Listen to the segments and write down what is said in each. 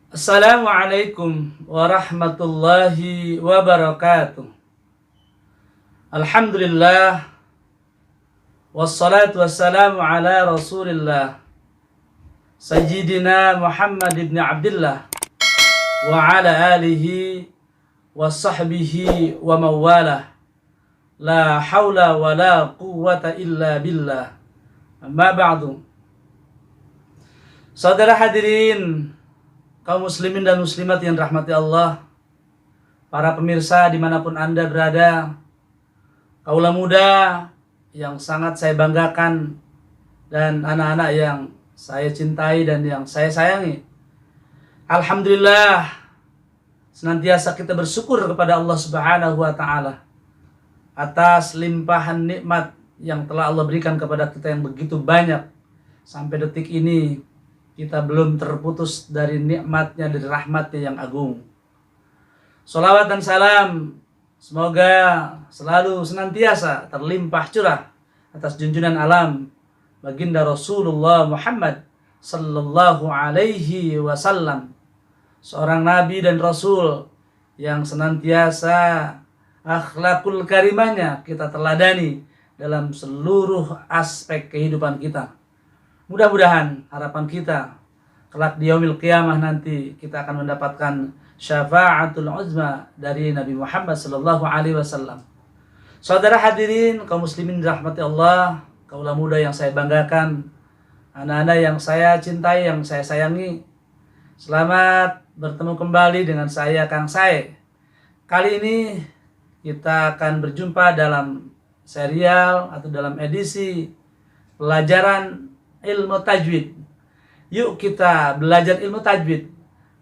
Assalamualaikum warahmatullahi wabarakatuh. Alhamdulillah wassalatu wassalamu ala Rasulillah Sayyidina Muhammad ibn Abdullah wa ala alihi wa sahbihi wa mawalah. La hawla wa la quwwata illa billah. Amma ba'du. Saudara hadirin, kaum muslimin dan muslimat yang rahmati Allah, para pemirsa dimanapun Anda berada, kaula muda yang sangat saya banggakan dan anak-anak yang saya cintai dan yang saya sayangi. Alhamdulillah, senantiasa kita bersyukur kepada Allah Subhanahu wa Ta'ala atas limpahan nikmat yang telah Allah berikan kepada kita yang begitu banyak. Sampai detik ini kita belum terputus dari nikmatnya, dari rahmatnya yang agung. Salawat dan salam semoga selalu senantiasa terlimpah curah atas junjungan alam baginda Rasulullah Muhammad sallallahu alaihi wasallam, seorang nabi dan rasul yang senantiasa akhlakul karimahnya kita teladani dalam seluruh aspek kehidupan kita. Mudah-mudahan harapan kita kelak di yaumil qiyamah nanti kita akan mendapatkan syafaatul uzma dari Nabi Muhammad sallallahu alaihi wasallam. Saudara hadirin, kaum muslimin dirahmati Allah, kaula muda yang saya banggakan, anak-anak yang saya cintai, yang saya sayangi. Selamat bertemu kembali dengan saya Kang Sae. Kali ini kita akan berjumpa dalam serial atau dalam edisi pelajaran ilmu tajwid. Yuk kita belajar ilmu tajwid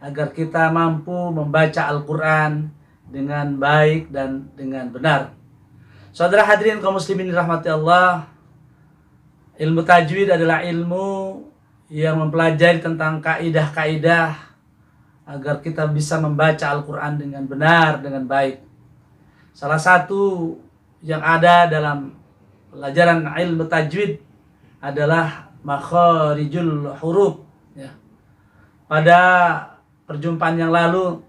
agar kita mampu membaca Al-Quran dengan baik dan dengan benar. Saudara hadirin kaum muslimin dirahmati Allah, ilmu tajwid adalah ilmu yang mempelajari tentang kaidah-kaidah agar kita bisa membaca Al-Quran dengan benar, dengan baik. Salah satu yang ada dalam pelajaran ilmu tajwid adalah makharijul huruf. Ya. Pada perjumpaan yang lalu,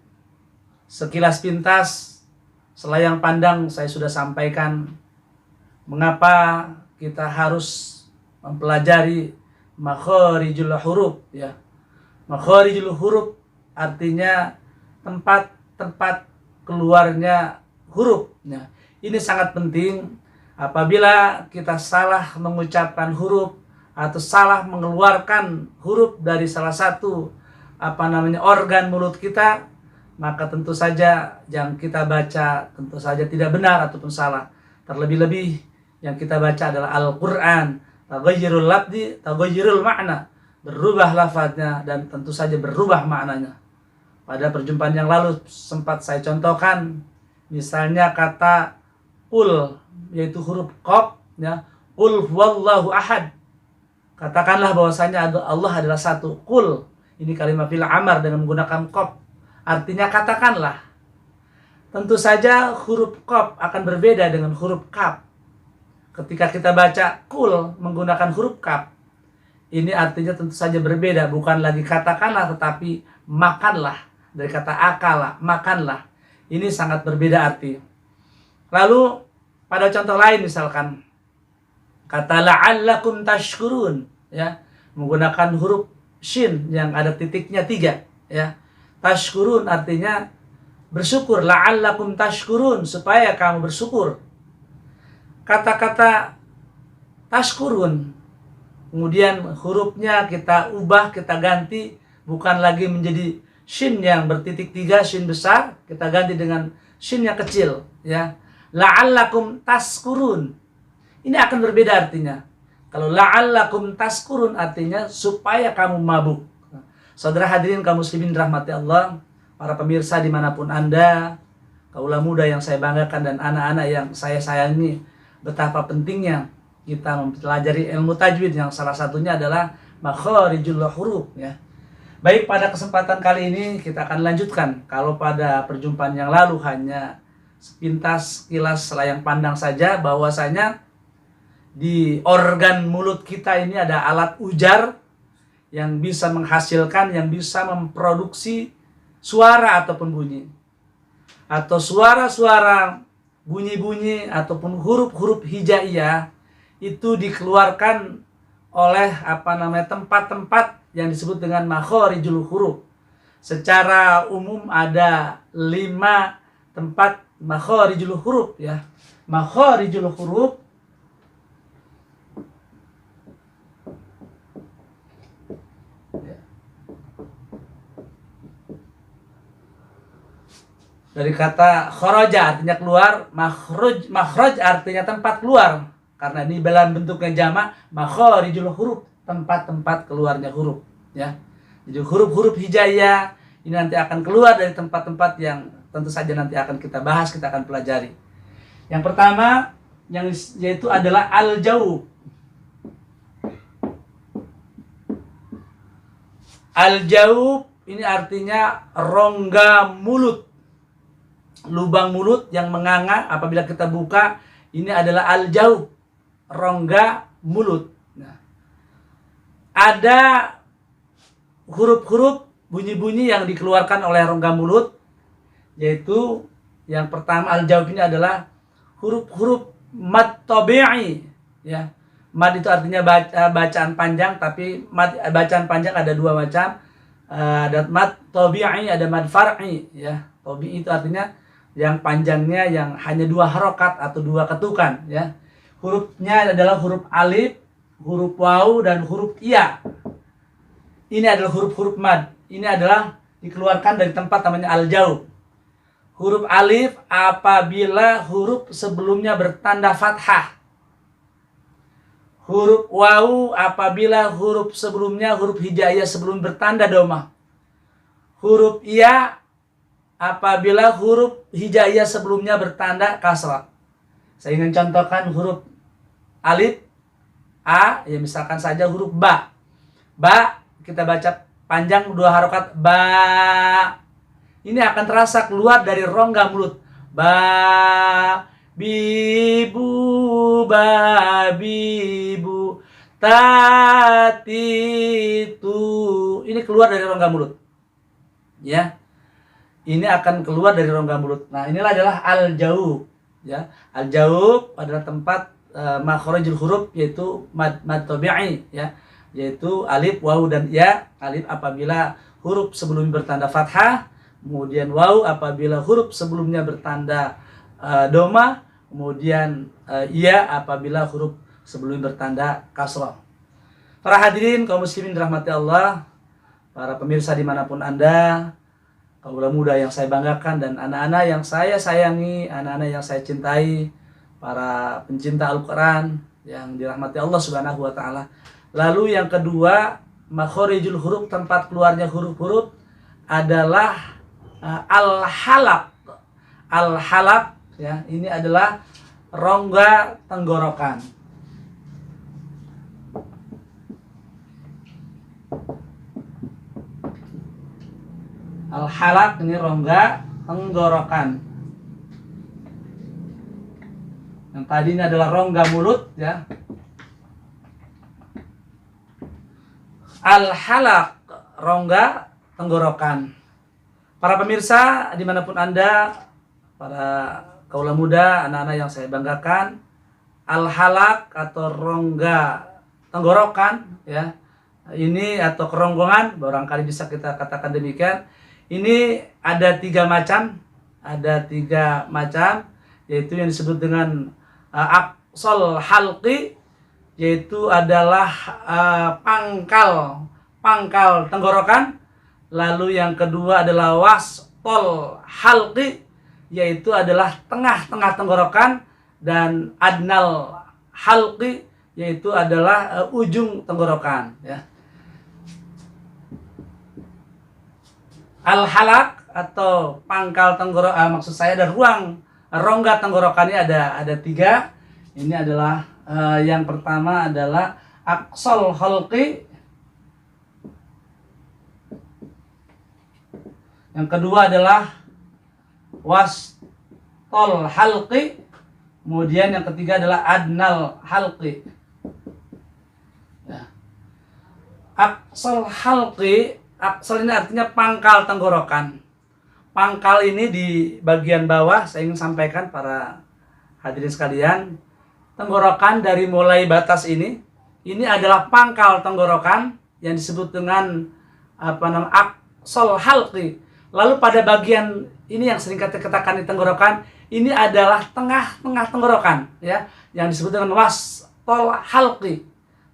sekilas pintas, selayang pandang saya sudah sampaikan mengapa kita harus mempelajari makharijul huruf. Ya. Makharijul huruf artinya tempat-tempat keluarnya huruf. Nah, ini sangat penting. Apabila kita salah mengucapkan huruf atau salah mengeluarkan huruf dari salah satu organ mulut kita, maka tentu saja yang kita baca tentu saja tidak benar ataupun salah. Terlebih-lebih yang kita baca adalah Al-Quran. Taghayyurul lafzi, taghayyurul makna. Berubah lafadznya dan tentu saja berubah maknanya. Pada perjumpaan yang lalu sempat saya contohkan, misalnya kata qul, yaitu huruf qaf, ya. Qul huwallahu ahad. Katakanlah bahwasanya Allah adalah satu. Qul, ini kalimat fi'il amar dengan menggunakan qaf. Artinya katakanlah. Tentu saja huruf qaf akan berbeda dengan huruf kaf. Ketika kita baca qul menggunakan huruf kaf, ini artinya tentu saja berbeda, bukan lagi katakanlah tetapi makanlah. Dari kata akala, makanlah. Ini sangat berbeda arti. Lalu pada contoh lain misalkan kata la'allakum tashkurun, ya, menggunakan huruf shin yang ada titiknya 3, ya. Tashkurun artinya bersyukur, la'allakum tashkurun, supaya kamu bersyukur. Kata-kata tashkurun kemudian hurufnya kita ubah, kita ganti, bukan lagi menjadi shin yang bertitik 3, shin besar, kita ganti dengan shin yang kecil, ya. La'allakum taskurun. Ini akan berbeda artinya. Kalau la'allakum taskurun artinya supaya kamu mabuk. Saudara hadirin kaum muslimin rahmati Allah, para pemirsa dimanapun Anda, kaula muda yang saya banggakan dan anak-anak yang saya sayangi, betapa pentingnya kita mempelajari ilmu tajwid yang salah satunya adalah makharijul huruf, ya. Baik, pada kesempatan kali ini kita akan lanjutkan. Kalau pada perjumpaan yang lalu hanya sepintas kilas selayang pandang saja bahwasanya di organ mulut kita ini ada alat ujar yang bisa menghasilkan, yang bisa memproduksi suara ataupun bunyi, atau suara-suara, bunyi-bunyi ataupun huruf-huruf hijaiyah itu dikeluarkan oleh tempat-tempat yang disebut dengan makharijul huruf. Secara umum ada 5 tempat makharijul huruf ya. Makharijul huruf dari kata kharaja artinya keluar, makhraj artinya tempat keluar. Karena ini dalam bentuknya jamak, makharijul huruf, tempat-tempat keluarnya huruf ya. Jadi huruf-huruf hijaiyah ini nanti akan keluar dari tempat-tempat yang tentu saja nanti akan kita bahas, kita akan pelajari. Yang pertama yaitu adalah al-jaub. Al-jaub ini artinya rongga mulut. Lubang mulut yang menganga apabila kita buka, ini adalah al-jaub, rongga mulut. Nah, ada huruf-huruf, bunyi-bunyi yang dikeluarkan oleh rongga mulut, yaitu yang pertama al-jaub ini adalah huruf-huruf mad tabi'i ya. Mad itu artinya bacaan panjang, tapi bacaan panjang ada 2 macam. Ada mad tabi'i, ada mad far'i ya. Tabi'i itu artinya yang panjangnya yang hanya 2 harokat atau 2 ketukan ya. Hurufnya adalah huruf alif, huruf waw, dan huruf ya. Ini adalah huruf-huruf mad. Ini adalah dikeluarkan dari tempat namanya al-jaub. Huruf alif apabila huruf sebelumnya bertanda fathah. Huruf waw apabila huruf sebelumnya, huruf hijaiyah sebelum bertanda dhammah. Huruf ya apabila huruf hijaiyah sebelumnya bertanda kasrah. Saya ingin contohkan huruf alif, a, ya misalkan saja huruf ba. Ba, kita baca panjang 2 harokat, ba. Ini akan terasa keluar dari rongga mulut. Ba, bibu, babibu, tatitu. Ini keluar dari rongga mulut. Ya. Ini akan keluar dari rongga mulut. Nah, inilah adalah al-jaub ya. Al-jaub adalah tempat makharijul huruf, yaitu mad tabi'i ya, yaitu alif, waw, dan ya. Alif apabila huruf sebelum bertanda fathah, kemudian waw apabila huruf sebelumnya bertanda dhammah, kemudian ya apabila huruf sebelum bertanda kasrah. Para hadirin kaum muslimin dirahmati Allah, para pemirsa dimanapun Anda, kaula muda yang saya banggakan dan anak-anak yang saya sayangi, anak-anak yang saya cintai, para pencinta Al-Quran yang dirahmati Allah Subhanahu wa Ta'ala. Lalu yang kedua, makharijul huruf, tempat keluarnya huruf-huruf adalah al-halaq. Al-halaq ya, ini adalah rongga tenggorokan. Al-halaq ini rongga tenggorokan. Yang tadi ini adalah rongga mulut ya. Al-halaq, rongga tenggorokan. Para pemirsa dimanapun Anda, para kaula muda, anak-anak yang saya banggakan, al-halaq atau rongga tenggorokan ya, ini atau kerongkongan, barangkali bisa kita katakan demikian. Ini ada 3 macam, yaitu yang disebut dengan aqsal halqi, yaitu adalah pangkal tenggorokan. Lalu yang kedua adalah wasqal halqi, yaitu adalah tengah-tengah tenggorokan, dan adnal halqi, yaitu adalah ujung tenggorokan ya. Al-halaq atau pangkal tenggorokan, maksud saya ada rongga tenggorokan ini ada 3. Ini adalah yang pertama adalah aqsal halqi, yang kedua adalah wasqal halqi, kemudian yang ketiga adalah adnal halqi. Aqsal halqi, aqsal ini artinya pangkal tenggorokan. Pangkal ini di bagian bawah, saya ingin sampaikan para hadirin sekalian, tenggorokan dari mulai batas ini adalah pangkal tenggorokan yang disebut dengan aqsal halqi. Lalu pada bagian ini yang sering kita katakan di tenggorokan, ini adalah tengah-tengah tenggorokan, ya, yang disebut dengan wastal halqi,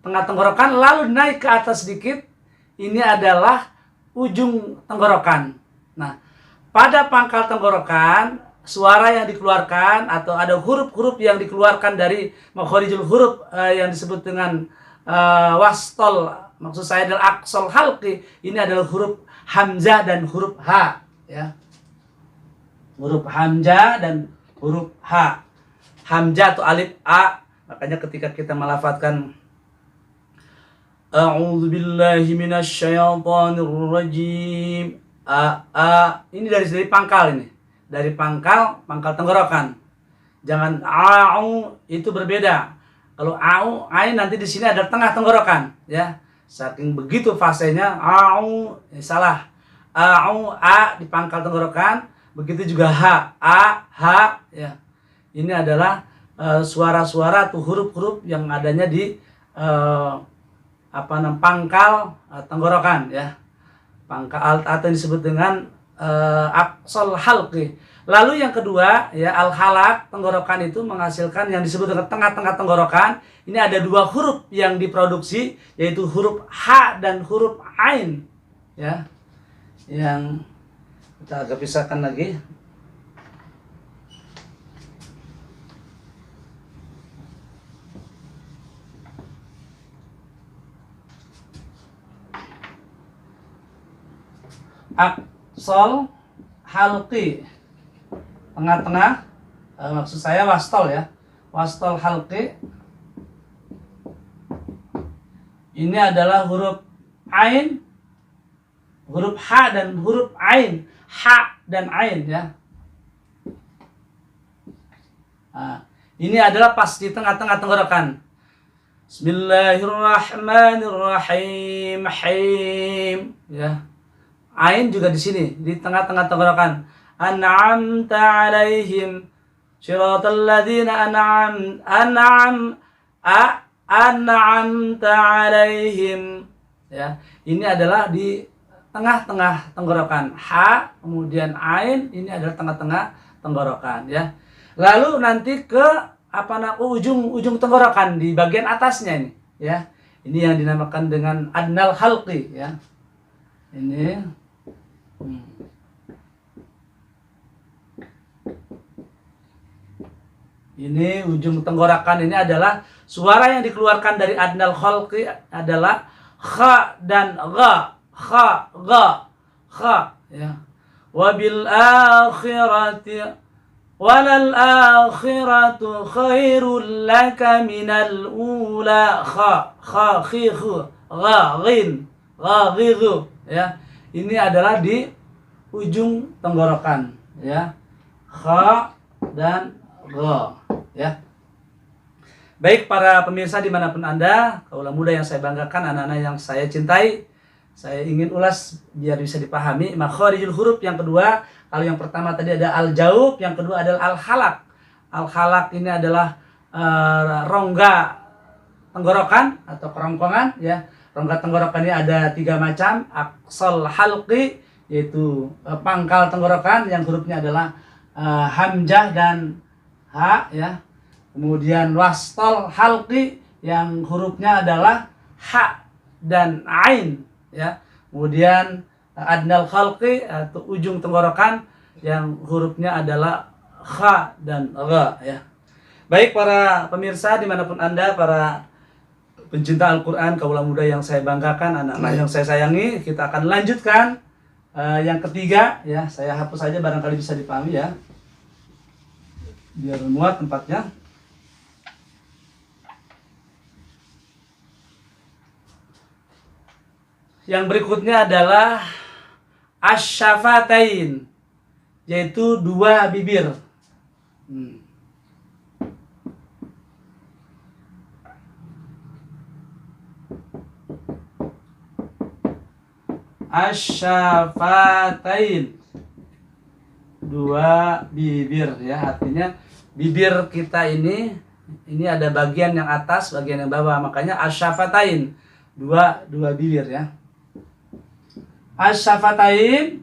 tengah tenggorokan. Lalu naik ke atas sedikit, ini adalah ujung tenggorokan. Nah, pada pangkal tenggorokan, suara yang dikeluarkan atau ada huruf-huruf yang dikeluarkan dari makhorijul huruf yang disebut dengan wastal, maksud saya adalah aqsal halqi, ini adalah huruf hamzah dan huruf ha, ya. Huruf hamzah dan huruf ha. Hamzah atau alif a, makanya ketika kita melafadzkan a'udzu billahi minasyaitonir rajim, ini dari pangkal ini. Dari pangkal tenggorokan. Jangan a'u, itu berbeda. Kalau a'u, ain nanti di sini ada tengah tenggorokan, ya. Saking begitu fasenya a'u, salah. A'u, a di pangkal tenggorokan, begitu juga ha, ha, ya. Ini adalah suara-suara atau huruf-huruf yang adanya di pangkal tenggorokan, ya. Pangkal atau disebut dengan aqsal halqi. Lalu yang kedua, ya, al-halaq, tenggorokan itu menghasilkan yang disebut dengan tengah-tengah tenggorokan. Ini ada dua huruf yang diproduksi, yaitu huruf ha dan huruf ain, ya. Yang kita agak pisahkan lagi. Aqsal halqi, tengah-tengah, maksud saya wastal, ya. Wastal halqi. Ini adalah huruf ain, huruf ha dan huruf ain. Ha dan ain, ya. Nah, ini adalah pas di tengah-tengah tenggorokan. Bismillahirrahmanirrahim. Him, ya. Ain juga di sini di tengah-tengah tenggorokan. An'amta 'alaihim shiratal ladzina an'amta 'alaihim, ya. Ini adalah di tengah-tengah tenggorokan. Ha, kemudian ain, ini adalah tengah-tengah tenggorokan, ya. Lalu nanti ke ujung tenggorokan di bagian atasnya ini, ya. Ini yang dinamakan dengan adnal halqi, ya. Ini Ini ujung tenggorokan ini adalah suara yang dikeluarkan dari adnal halqi adalah kha dan gha. Kha, ya. Wabil akhirati walal akhiratu khairul laka minal ula. Kha, khu, gha, ghin, ya. Ini adalah di ujung tenggorokan, ya. Kha dan gha, ya. Baik para pemirsa dimanapun Anda, kaula muda yang saya banggakan, anak-anak yang saya cintai, saya ingin ulas biar bisa dipahami makhorijul huruf yang kedua. Kalau yang pertama tadi ada al-jaub, yang kedua adalah al-halaq. Al-halaq ini adalah rongga tenggorokan atau kerongkongan, ya. Rongga tenggorokan ini ada 3 macam. Aqsal halqi, yaitu pangkal tenggorokan yang hurufnya adalah hamzah dan ha, ya. Kemudian wastal halqi yang hurufnya adalah ha dan ain, ya. Kemudian adnal halqi atau ujung tenggorokan yang hurufnya adalah kha dan gha, ya. Baik para pemirsa dimanapun Anda, para pencinta Al-Quran, kaula muda yang saya banggakan, anak-anak yang saya sayangi, kita akan lanjutkan yang ketiga, ya. Saya hapus saja barangkali bisa dipahami, ya, biar muat tempatnya. Yang berikutnya adalah asyafatain, yaitu 2 bibir. asyafatain, dua bibir ya. Artinya bibir kita ini ada bagian yang atas, bagian yang bawah, makanya asyafatain, dua bibir ya. Asyafatain,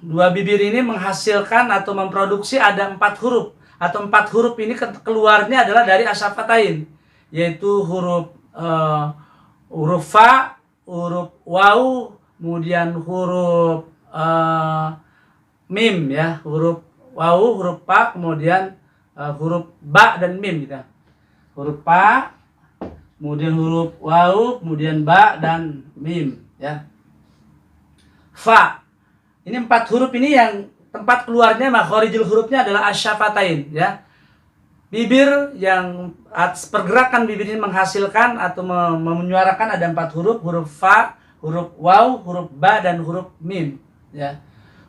dua bibir ini menghasilkan atau memproduksi ada 4 huruf, atau 4 huruf ini keluarnya adalah dari asyafatain, yaitu huruf fa, huruf waw, kemudian huruf mim ya, huruf waw, huruf pa, kemudian huruf ba dan mim gitu. Huruf pa, kemudian huruf waw, kemudian ba dan mim ya. Fa. Ini 4 huruf ini yang tempat keluarnya makhorijul hurufnya adalah asyafatain ya. Bibir yang pergerakan bibir ini menghasilkan atau menyuarakan ada 4 huruf, huruf fa, huruf waw, huruf ba dan huruf mim ya.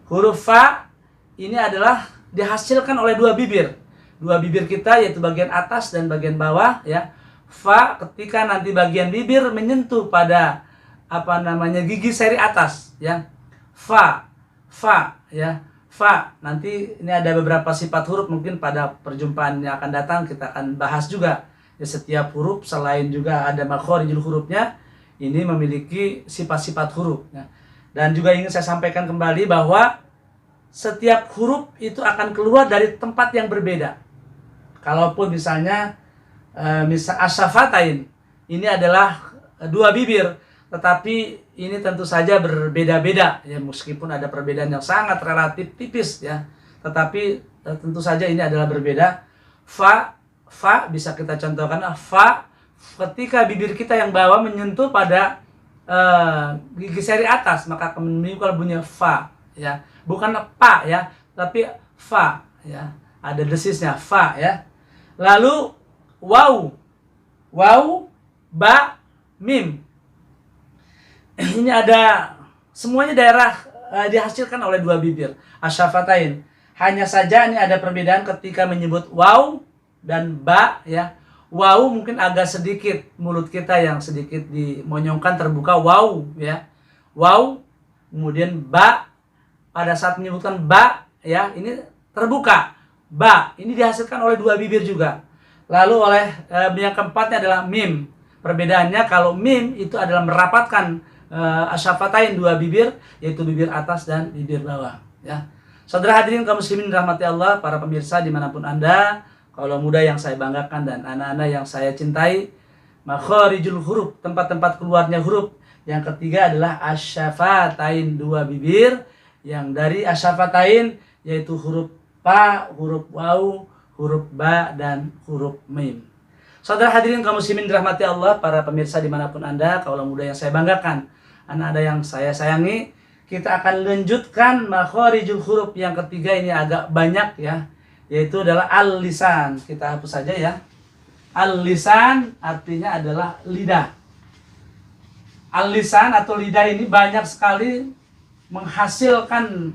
Huruf fa ini adalah dihasilkan oleh 2 bibir. 2 bibir kita yaitu bagian atas dan bagian bawah ya. Fa ketika nanti bagian bibir menyentuh pada gigi seri atas ya. Fa ya. Fa, nanti ini ada beberapa sifat huruf, mungkin pada perjumpaan yang akan datang kita akan bahas juga ya. Setiap huruf selain juga ada makhorijul hurufnya, ini memiliki sifat-sifat huruf ya. Dan juga ingin saya sampaikan kembali bahwa setiap huruf itu akan keluar dari tempat yang berbeda. Kalaupun misalnya asyafatain ini adalah 2 bibir, tetapi ini tentu saja berbeda-beda ya, meskipun ada perbedaan yang sangat relatif tipis ya, tetapi tentu saja ini adalah berbeda. Fa bisa kita contohkan, fa ketika bibir kita yang bawah menyentuh pada gigi seri atas maka akan menimbulkan bunyi fa ya, bukan pa ya, tapi fa ya, ada desisnya fa ya. Lalu waw, ba, mim. Ini ada semuanya daerah dihasilkan oleh 2 bibir asyafatain. Hanya saja ini ada perbedaan ketika menyebut waw dan ba ya. Waw mungkin agak sedikit mulut kita yang sedikit dimonyongkan terbuka waw ya. Waw, kemudian ba pada saat menyebutkan ba ya, ini terbuka. Ba ini dihasilkan oleh 2 bibir juga. Lalu oleh yang keempatnya adalah mim. Perbedaannya kalau mim itu adalah merapatkan asyafatain 2 bibir, yaitu bibir atas dan bibir bawah ya. Saudara hadirin kaum muslimin rahmati Allah, para pemirsa dimanapun Anda, kaula muda yang saya banggakan dan anak-anak yang saya cintai, makhorijul huruf, tempat-tempat keluarnya huruf yang ketiga adalah asyafatain, 2 bibir, yang dari asyafatain yaitu huruf pa, huruf waw, huruf ba dan huruf mim. Saudara hadirin kaum muslimin dirahmati Allah, para pemirsa dimanapun Anda, kaula muda yang saya banggakan, anak-anak yang saya sayangi, kita akan lanjutkan makhorijul huruf yang ketiga. Ini agak banyak ya, yaitu adalah al-lisan. Kita hapus saja ya. Al-lisan artinya adalah lidah. Al-lisan atau lidah ini banyak sekali menghasilkan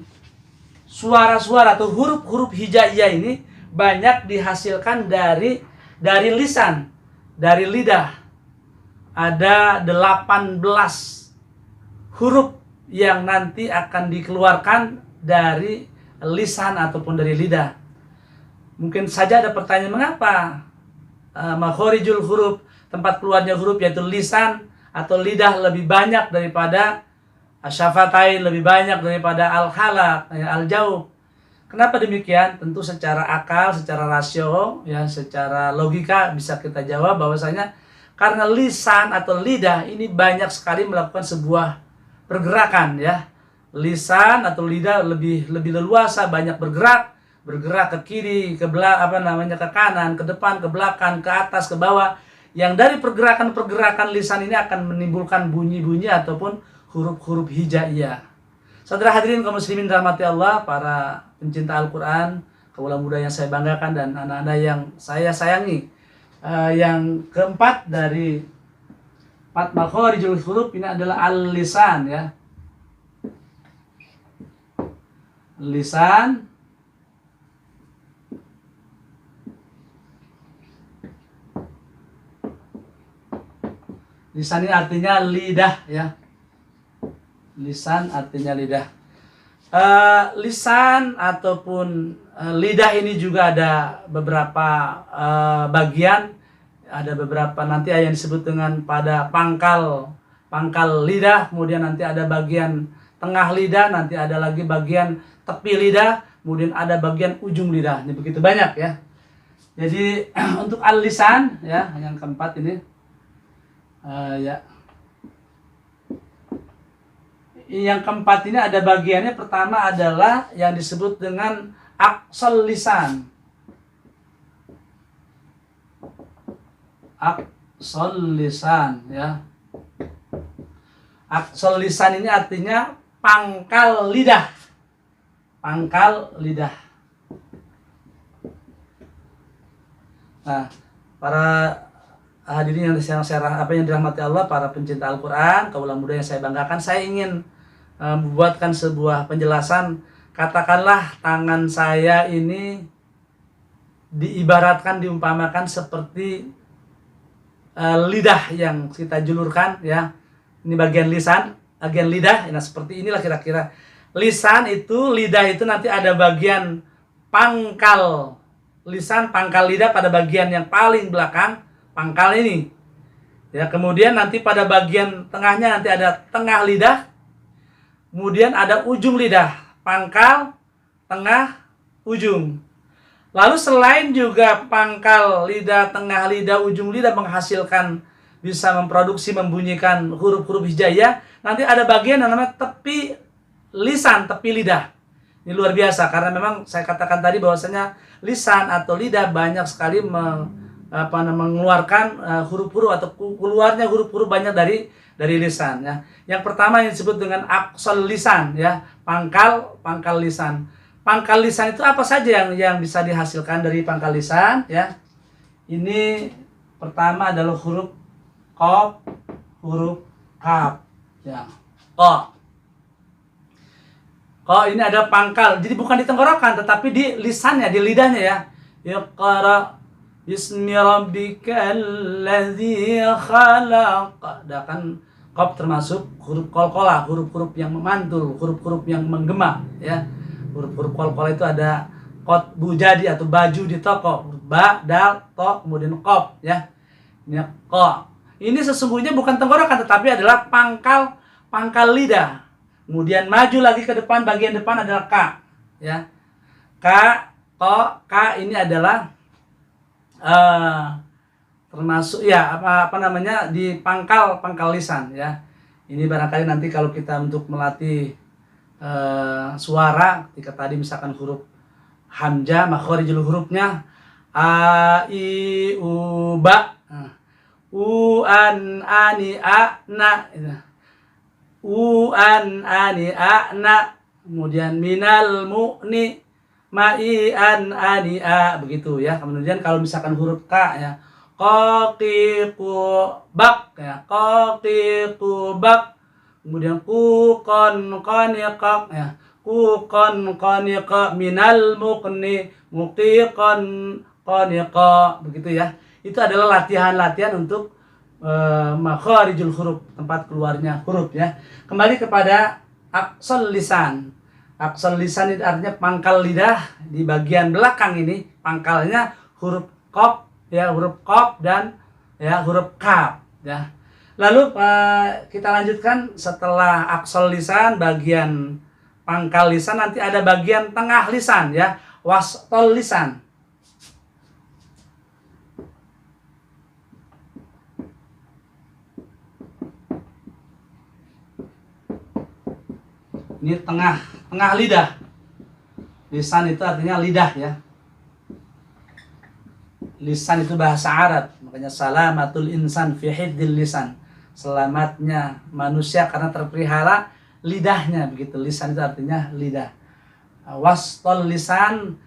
suara-suara atau huruf-huruf hijaiyah ini banyak dihasilkan dari lisan, dari lidah. Ada 18 huruf yang nanti akan dikeluarkan dari lisan ataupun dari lidah. Mungkin saja ada pertanyaan, mengapa makhorijul huruf, tempat keluarnya huruf yaitu lisan atau lidah lebih banyak daripada asyafatain, lebih banyak daripada al-halaq, al-jaub. Kenapa demikian? Tentu secara akal, secara rasio, ya, secara logika bisa kita jawab bahwasanya karena lisan atau lidah ini banyak sekali melakukan sebuah pergerakan ya. Lisan atau lidah lebih leluasa, banyak bergerak ke kiri, ke ke kanan, ke depan, ke belakang, ke atas, ke bawah. Yang dari pergerakan lisan ini akan menimbulkan bunyi-bunyi ataupun huruf-huruf hijaiyah. Saudara hadirin kaum muslimin rahmati Allah, para pencinta Al-Qur'an, kaula muda yang saya banggakan dan anak-anak yang saya sayangi. Yang keempat dari 4 makhorijul huruf ini adalah al-lisan ya. Lisan. Lisan ini artinya lidah ya. Lisan artinya lidah. Lisan ataupun lidah ini juga ada beberapa bagian, ada beberapa nanti yang disebut dengan pada pangkal lidah, kemudian nanti ada bagian tengah lidah, nanti ada lagi bagian tepi lidah, kemudian ada bagian ujung lidah. Ini begitu banyak ya. Jadi untuk al-lisan ya, yang keempat ini ya. Yang keempat ini ada bagiannya, pertama adalah yang disebut dengan aqsal lisan. Aqsal lisan ya. Aqsal lisan ini artinya pangkal lidah. Pangkal lidah. Nah, para hadirin yang dirahmati Allah, para pencinta Al-Qur'an, kaula muda yang saya banggakan, saya ingin membuatkan sebuah penjelasan. Katakanlah tangan saya ini diibaratkan, diumpamakan seperti lidah yang kita julurkan ya. Ini bagian lisan, bagian lidah. Nah, seperti inilah kira-kira. Lisan itu, lidah itu nanti ada bagian pangkal lisan, pangkal lidah pada bagian yang paling belakang, pangkal ini. Ya, kemudian nanti pada bagian tengahnya nanti ada tengah lidah. Kemudian ada ujung lidah, pangkal, tengah, ujung. Lalu selain juga pangkal lidah, tengah lidah, ujung lidah menghasilkan, bisa memproduksi, membunyikan huruf-huruf hijaiyah, nanti ada bagian yang namanya tepi lisan, tepi lidah. Ini luar biasa, karena memang saya katakan tadi bahwasanya lisan atau lidah banyak sekali mengeluarkan huruf-huruf atau keluarnya huruf-huruf banyak dari lisan ya. Yang pertama yang disebut dengan aqsal lisan ya, pangkal lisan. Pangkal lisan itu apa saja yang bisa dihasilkan dari pangkal lisan ya. Ini pertama adalah huruf qaf, huruf kaf ya. Qa ini ada pangkal. Jadi bukan di tenggorokan tetapi di lisannya, di lidahnya ya. Iqra bismi rabbikal ladzi khalaq. Kan qaf termasuk huruf qalqalah, huruf-huruf yang memantul, huruf-huruf yang menggema ya. Huruf-huruf qalqalah itu ada qad bujadi atau baju di toko, ba, dal, to, kemudian qaf ya. Ini qa. Ini sesungguhnya bukan tenggorokan tetapi adalah pangkal lidah. Kemudian maju lagi ke depan, bagian depan adalah ka ya. Ka, to, ka ini adalah termasuk ya apa namanya di pangkal lisan ya. Ini barangkali nanti kalau kita untuk melatih suara, ketika tadi misalkan huruf hamzah, makharijul hurufnya a, i, u, ba, u, an, ani, a, na, u, an, ani, a, na, kemudian minal, mu'ni, ma'i, an, ani, a, begitu ya. Kemudian kalau misalkan huruf ka ya, qaqiqu bak ya, qaqiqu bak, kemudian qan qaniqa ya, qan qaniqa, minal muqni, muqiqan qaniqa, begitu ya. Itu adalah latihan-latihan untuk makharijul huruf, tempat keluarnya huruf ya. Kembali kepada aqsal lisan. Aqsal lisan itu artinya pangkal lidah. Di bagian belakang ini pangkalnya huruf qaf ya, huruf qaf dan ya huruf kaf ya. Lalu kita lanjutkan, setelah aqsal lisan, bagian pangkal lisan, nanti ada bagian tengah lisan ya, wastal lisan. Ini tengah lidah. Lisan itu artinya lidah ya. Lisan itu bahasa Arab, makanya salamatul insan fi hifdzil lisan. Selamatnya manusia karena terpelihara lidahnya, begitu. Lisan itu artinya lidah. Wastal lisan,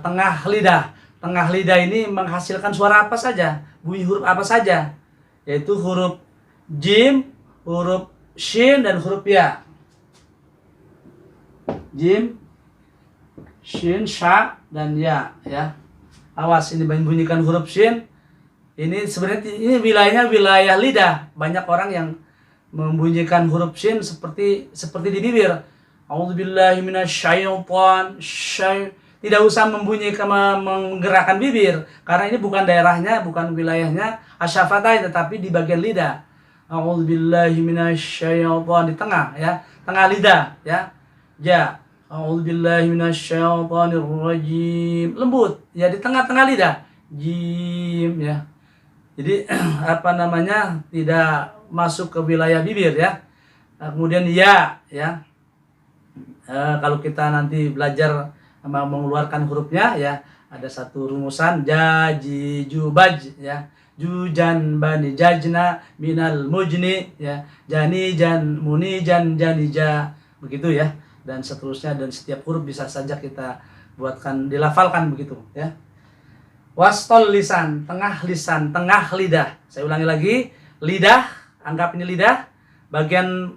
tengah lidah. Tengah lidah ini menghasilkan suara apa saja, bunyi huruf apa saja, yaitu huruf jim, huruf shin dan huruf ya. Jim, shin, sha, dan ya ya. Awas, ini bunyikan huruf shin. Ini sebenarnya ini wilayahnya wilayah lidah. Banyak orang yang membunyikan huruf shin seperti di bibir. A'udzubillahi minasyaitonir tidak usah membunyikan menggerakkan bibir karena ini bukan daerahnya, bukan wilayahnya asyafatain, tetapi di bagian lidah. A'udzubillahi minasyaitonir, di tengah ya, tengah lidah ya. Ja. A'udzubillahi minasyaitonir rajim. Lembut ya, di tengah-tengah lidah. Jim ya. Jadi apa namanya, tidak masuk ke wilayah bibir ya. Kemudian ya ya. Kalau kita nanti belajar mengeluarkan hurufnya ya, ada satu rumusan jaji jubaj ya, jujan bani jajna minal mujni ya, jani jan muni jan janija, begitu ya, dan seterusnya, dan setiap huruf bisa saja kita buatkan dilafalkan begitu ya. Wastol lisan, tengah lisan, tengah lidah. Saya ulangi lagi, lidah, anggap ini lidah, bagian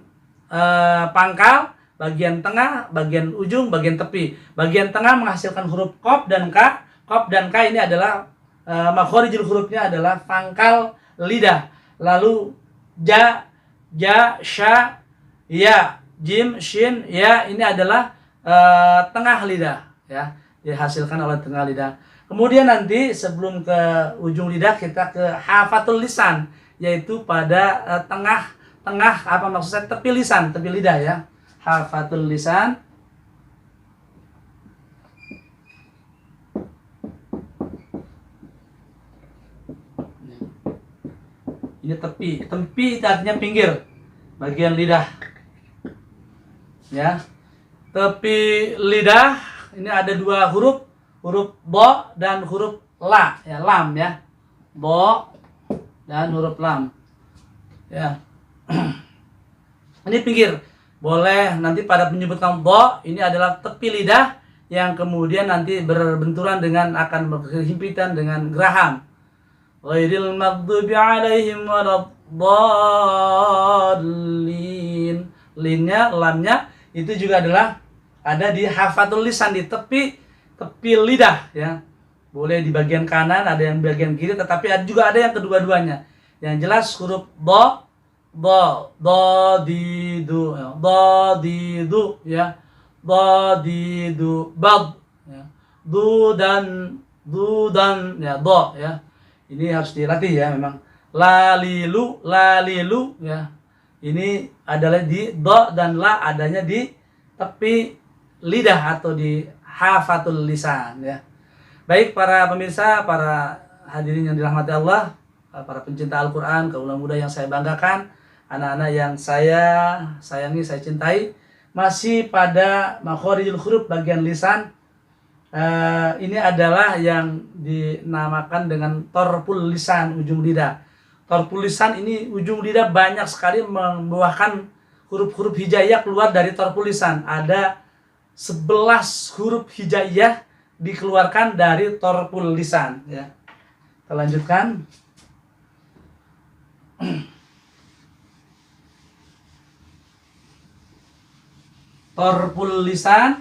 pangkal, bagian tengah, bagian ujung, bagian tepi. Bagian tengah menghasilkan huruf qaf dan ka. Qaf dan ka ini adalah makhorijul hurufnya adalah pangkal lidah. Lalu ja, sya, ya, jim, shin, ya, ini adalah tengah lidah ya, dihasilkan oleh tengah lidah. Kemudian nanti sebelum ke ujung lidah kita ke hafatul lisan, yaitu pada tengah apa maksud saya, tepi lisan, tepi lidah ya. Hafatul lisan. Ini tepi. Tepi artinya pinggir, bagian lidah. Ya. Tepi lidah ini ada dua huruf, huruf bo dan huruf la ya, lam ya. Bo dan huruf lam. Ya. Ini pinggir. Boleh nanti pada menyebutkan bo, ini adalah tepi lidah yang kemudian nanti berbenturan dengan, akan berhimpitan dengan geraham. Ghairil maghdubi alaihim waladdallin. Linnya, lamnya itu juga adalah ada di hafatul lisan, di tepi lidah ya. Boleh di bagian kanan, ada yang bagian kiri, tetapi ada juga ada yang kedua-duanya. Yang jelas huruf bo, di du ya, di du ya, di du, bad ya, du dan ya, do ya, ini harus dilatih ya memang. Lalilu ya, ini adalah di do dan la, adanya di tepi lidah atau di hafatul lisan ya. Baik para pemirsa, para hadirin yang dirahmati Allah, para pencinta Al-Quran, kaula muda yang saya banggakan, anak-anak yang saya sayangi, saya cintai, masih pada makhorijul huruf bagian lisan. Ini adalah yang dinamakan dengan torpul lisan, ujung lidah. Torpul lisan ini ujung lidah banyak sekali membuahkan huruf-huruf hijaiyah keluar dari torpul lisan. Ada 11 huruf hijaiyah dikeluarkan dari torpul lisan ya. Kita lanjutkan. Torpul lisan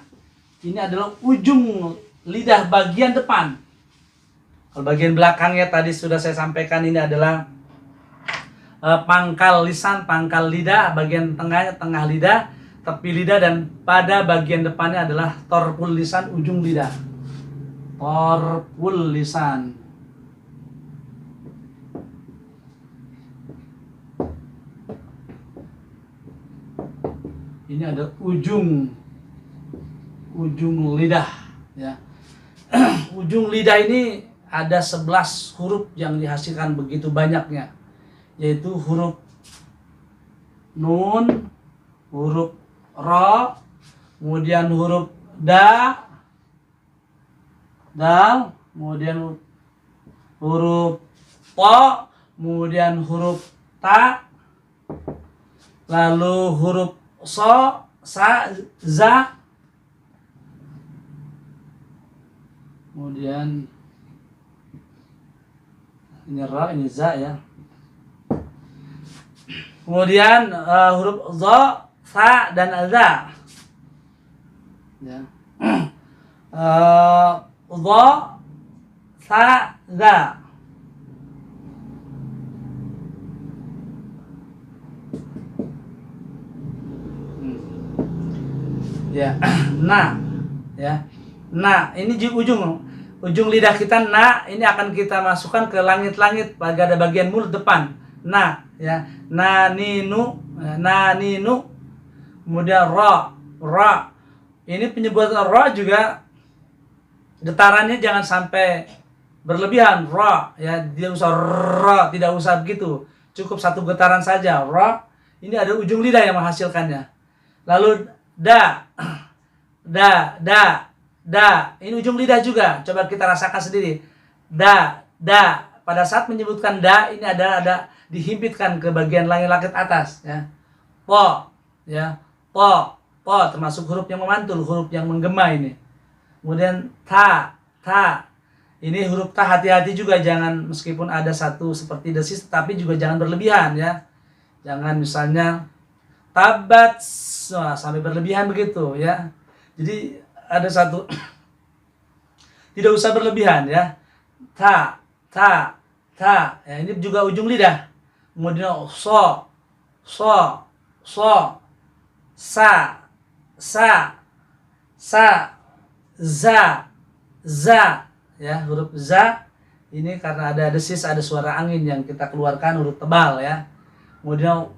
ini adalah ujung lidah bagian depan. Kalau bagian belakangnya tadi sudah saya sampaikan, ini adalah pangkal lisan, pangkal lidah, bagian tengahnya tengah lidah, tepi lidah, dan pada bagian depannya adalah torpul lisan, ujung lidah. Torpul lisan. Ini ada ujung lidah ya. Ujung lidah ini ada 11 huruf yang dihasilkan begitu banyaknya, yaitu huruf nun, huruf ro, kemudian huruf dal, kemudian huruf to, kemudian huruf ta, lalu huruf so, sa, za, kemudian ini ra, ini za ya. Kemudian huruf zo, sa, dan za ya. Zo, sa, za. ya. Na, ya. Nah, ini ujung lidah kita, na, ini akan kita masukkan ke langit-langit pada bagian mulut depan. Na, ya. Na ninu, na ninu. Kemudian ra. Ini penyebutan ra juga getarannya jangan sampai berlebihan. Ra, ya, tidak usah ra, tidak usah begitu. Cukup satu getaran saja. Ra. Ini ada ujung lidah yang menghasilkannya. Lalu da. Ini ujung lidah juga. Coba kita rasakan sendiri. Da. Pada saat menyebutkan da, ini ada dihimpitkan ke bagian langit-langit atas, ya. Po, ya. Po termasuk huruf yang memantul, huruf yang menggema ini. Kemudian ta. Ini huruf ta, hati-hati juga, jangan, meskipun ada satu seperti desis, tapi juga jangan berlebihan, ya. Jangan misalnya tabat, sampai berlebihan begitu, ya. Jadi ada satu tidak usah berlebihan, ya. Ta. Ya, ini juga ujung lidah. Kemudian so. Sa. Za. Ya, huruf za ini karena ada desis, ada suara angin yang kita keluarkan, huruf tebal, ya. Kemudian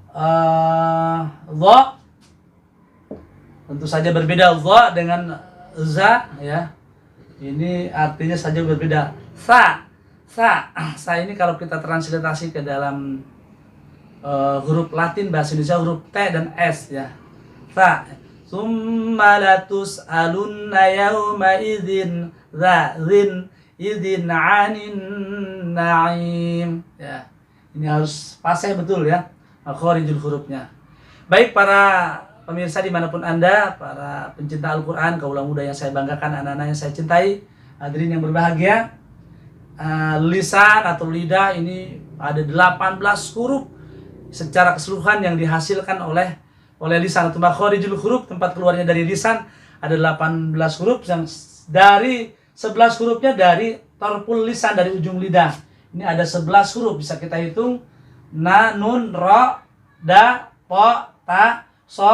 dha, tentu saja berbeda dha dengan za, ya. Ini artinya saja berbeda. Sa ini kalau kita transliterasi ke dalam huruf Latin bahasa Indonesia, huruf T dan S, ya. Sa. Summa latus'alunna yawma idzin idzin 'anin na'im. Ya. Ini harus fasih betul, ya, makharijul hurufnya. Baik para pemirsa dimanapun Anda, para pencinta Al-Quran, kaula muda yang saya banggakan, anak-anak yang saya cintai, hadirin yang berbahagia, lisan atau lidah ini ada 18 huruf secara keseluruhan yang dihasilkan oleh lisan atau makharijul huruf, tempat keluarnya dari lisan ada 18 huruf, yang dari 11 hurufnya dari tarful lisan, dari ujung lidah. Ini ada 11 huruf, bisa kita hitung: na, nun, ra, da, po, ta, so,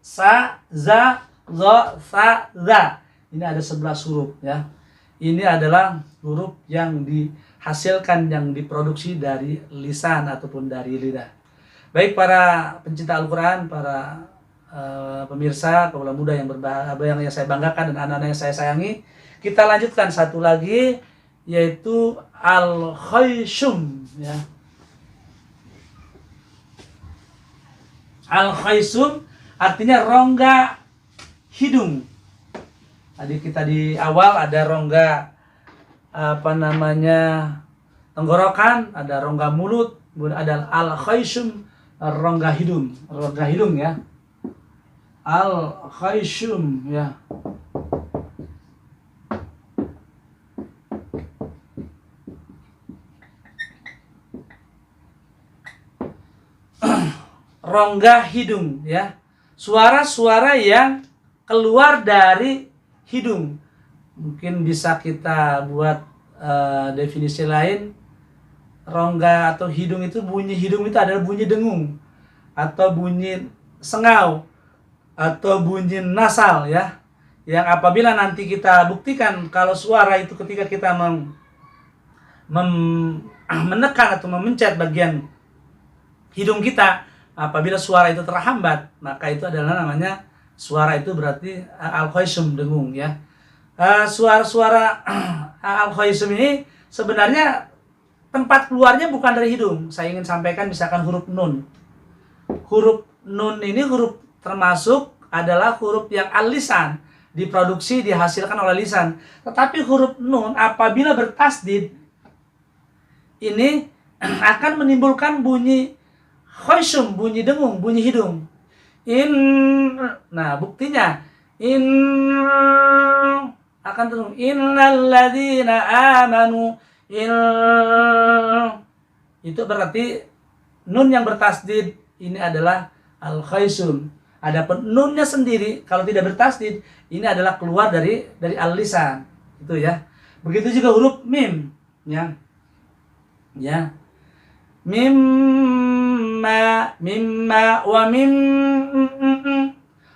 sa, za, zo, sa, za. Ini ada 11 huruf, ya. Ini adalah huruf yang dihasilkan, yang diproduksi dari lisan ataupun dari lidah. Baik para pencinta Al-Quran, para pemirsa, kaula muda yang yang saya banggakan dan anak-anak yang saya sayangi, kita lanjutkan satu lagi, yaitu al-khaysum, ya. Al-khaysum artinya rongga hidung. Tadi kita di awal ada rongga tenggorokan, ada rongga mulut, kemudian ada al-khaysum, rongga hidung, ya. Al-khaysum, ya. Rongga hidung, ya. Suara-suara yang keluar dari hidung. Mungkin bisa kita buat definisi lain. Rongga atau hidung itu, bunyi hidung itu adalah bunyi dengung, atau bunyi sengau, atau bunyi nasal, ya. Yang apabila nanti kita buktikan kalau suara itu ketika kita menekan atau memencet bagian hidung kita, apabila suara itu terhambat, maka itu adalah namanya suara itu berarti al-khaysum, dengung, ya. Suara-suara al-khaysum ini sebenarnya tempat keluarnya bukan dari hidung. Saya ingin sampaikan misalkan huruf nun. Huruf nun ini huruf termasuk adalah huruf yang al-lisan, diproduksi, dihasilkan oleh lisan. Tetapi huruf nun apabila bertasdid ini akan menimbulkan bunyi khaysum, bunyi dengung, bunyi hidung. Nah, buktinya akan dengung. Innalladzina amanu, itu berarti nun yang bertasdid ini adalah al-khaysum. Adapun nunnya sendiri kalau tidak bertasdid ini adalah keluar dari al-lisan. Itu, ya. Begitu juga huruf mim, ya. Ya. Mimma wa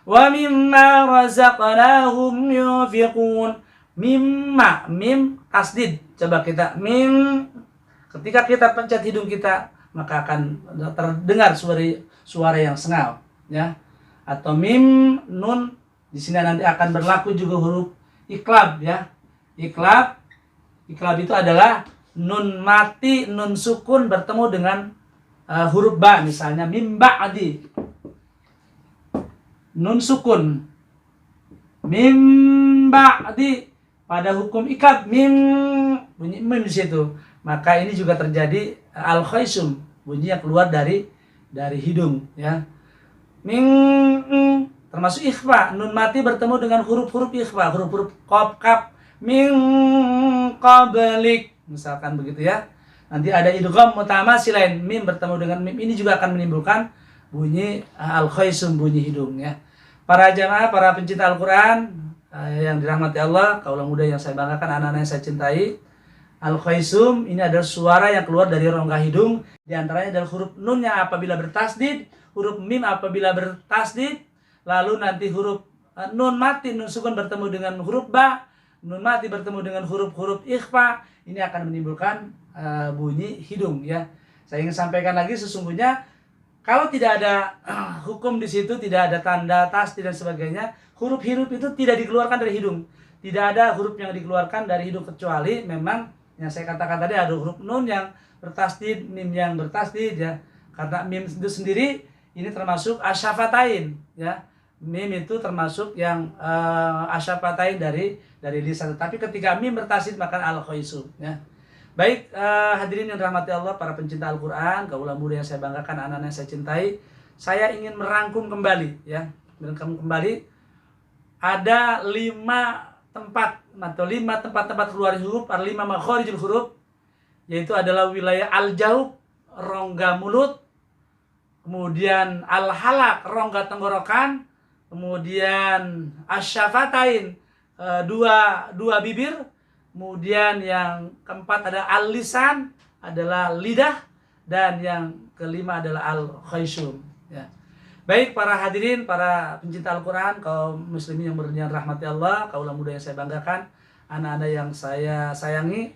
Wa mimma razaqnahum yunfiqun. Mimma, mim tasdid. Coba kita mim, ketika kita pencet hidung kita, maka akan terdengar suara yang sengal, ya. Atau mim nun, di sini nanti akan berlaku juga huruf iklab, ya. Iklab itu adalah nun mati, nun sukun bertemu dengan huruf ba, misalnya mim ba'di. Nun sukun mim ba'di, pada hukum iklab mim, bunyi mim di situ, maka ini juga terjadi al-khaisum, bunyi yang keluar dari hidung, ya. Mim termasuk ikhfa, nun mati bertemu dengan huruf-huruf ikhfa, huruf-huruf qaf kaf, min qablik, misalkan begitu, ya. Nanti ada idgham mutamasilain, mim bertemu dengan mim, ini juga akan menimbulkan bunyi al-khaisum, bunyi hidung, ya. Para jamaah, para pencinta Al-Qur'an yang dirahmati Allah, kaulah muda yang saya banggakan, anak-anak yang saya cintai, al-khaisum ini adalah suara yang keluar dari rongga hidung, di antaranya adalah huruf nun yang apabila bertasdid, huruf mim apabila bertasdid, lalu nanti huruf nun mati, nun sukun bertemu dengan huruf ba, nun mati bertemu dengan huruf-huruf ikhfa, ini akan menimbulkan bunyi hidung, ya. Saya ingin sampaikan lagi, sesungguhnya kalau tidak ada hukum di situ, tidak ada tanda tasdid dan sebagainya, huruf-huruf itu tidak dikeluarkan dari hidung. Tidak ada huruf yang dikeluarkan dari hidung kecuali memang yang saya katakan tadi, ada huruf nun yang bertasdid, mim yang bertasdid, ya. Karena mim itu sendiri ini termasuk asyafatain, ya. Mim itu termasuk yang asyafatain dari lisan. Tapi ketika mim bertasdid maka al-khaisum, ya. Baik, hadirin yang dirahmati Allah, para pencinta Al-Qur'an, kaulah muda yang saya banggakan, anak-anak yang saya cintai, saya ingin merangkum kembali, ya. Merangkum kembali ada 5 tempat atau 5 tempat-tempat keluar huruf, ada 5 makharijul huruf, yaitu adalah wilayah al-jaub, rongga mulut, kemudian al-halak, rongga tenggorokan, kemudian asyafatain, dua bibir, kemudian yang keempat ada al-lisan, adalah lidah, dan yang kelima adalah al-khaisum, ya. Baik para hadirin, para pencinta Al-Quran, kaum muslimin yang berniat rahmati Allah, kaulah muda yang saya banggakan, anak-anak yang saya sayangi,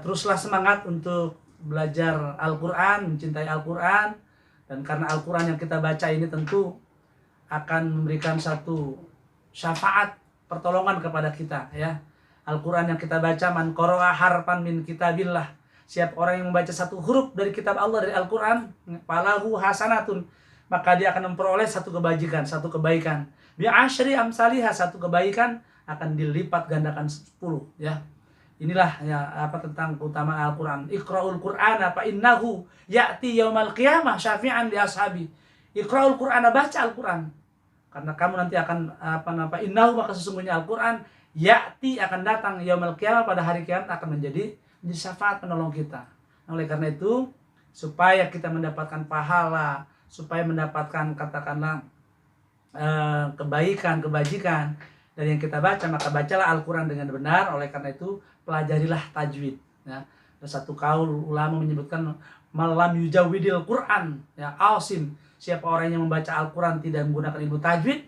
teruslah semangat untuk belajar Al-Quran, mencintai Al-Quran, dan karena Al-Quran yang kita baca ini tentu akan memberikan satu syafaat, pertolongan kepada kita, ya. Al-Quran yang kita baca, man qara'a harfan min kitabillah, siap orang yang membaca satu huruf dari kitab Allah, dari Al-Quran, falahu hasanatun, maka dia akan memperoleh satu kebajikan, satu kebaikan. Bi asyri amsalihah, satu kebaikan akan dilipat gandakan 10, ya. Inilah ya tentang keutamaan Al-Qur'an. Iqra'ul Qur'ana fa innahu ya'ti yaumal qiyamah syafi'an li ashabi. Iqra'ul Qur'ana, baca Al-Qur'an. Karena kamu nanti akan innahu, maka sesungguhnya Al-Qur'an ya'ti, akan datang yaumal qiyamah, pada hari kiamat akan menjadi syafaat penolong kita. Oleh karena itu, supaya kita mendapatkan pahala, supaya mendapatkan katakanlah kebaikan, kebajikan dari yang kita baca, maka bacalah Al-Quran dengan benar. Oleh karena itu pelajarilah tajwid, ya. Ada satu kaul ulama menyebutkan malam yujawidil Quran, ya, asim, siapa orang yang membaca Al-Quran tidak menggunakan ilmu tajwid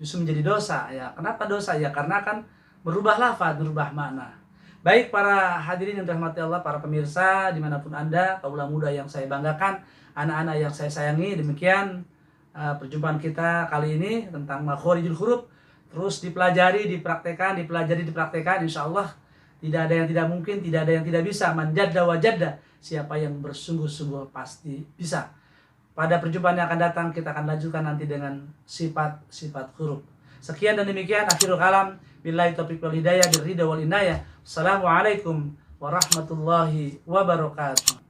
justru menjadi dosa, ya. Kenapa dosa? Ya karena akan berubah lafaz, berubah makna. Baik para hadirin yang dirahmati Allah, para pemirsa dimanapun Anda, kaulah muda yang saya banggakan, anak-anak yang saya sayangi, demikian perjumpaan kita kali ini tentang makharijul huruf. Terus dipelajari, dipraktekan, insya Allah tidak ada yang tidak mungkin, tidak ada yang tidak bisa. Man jadda wa jadda, siapa yang bersungguh-sungguh pasti bisa. Pada perjumpaan yang akan datang kita akan lanjutkan nanti dengan sifat-sifat huruf. Sekian dan demikian, akhirul kalam, billahi taufiq wal hidayah, birridha wal inayah. Assalamualaikum warahmatullahi wabarakatuh.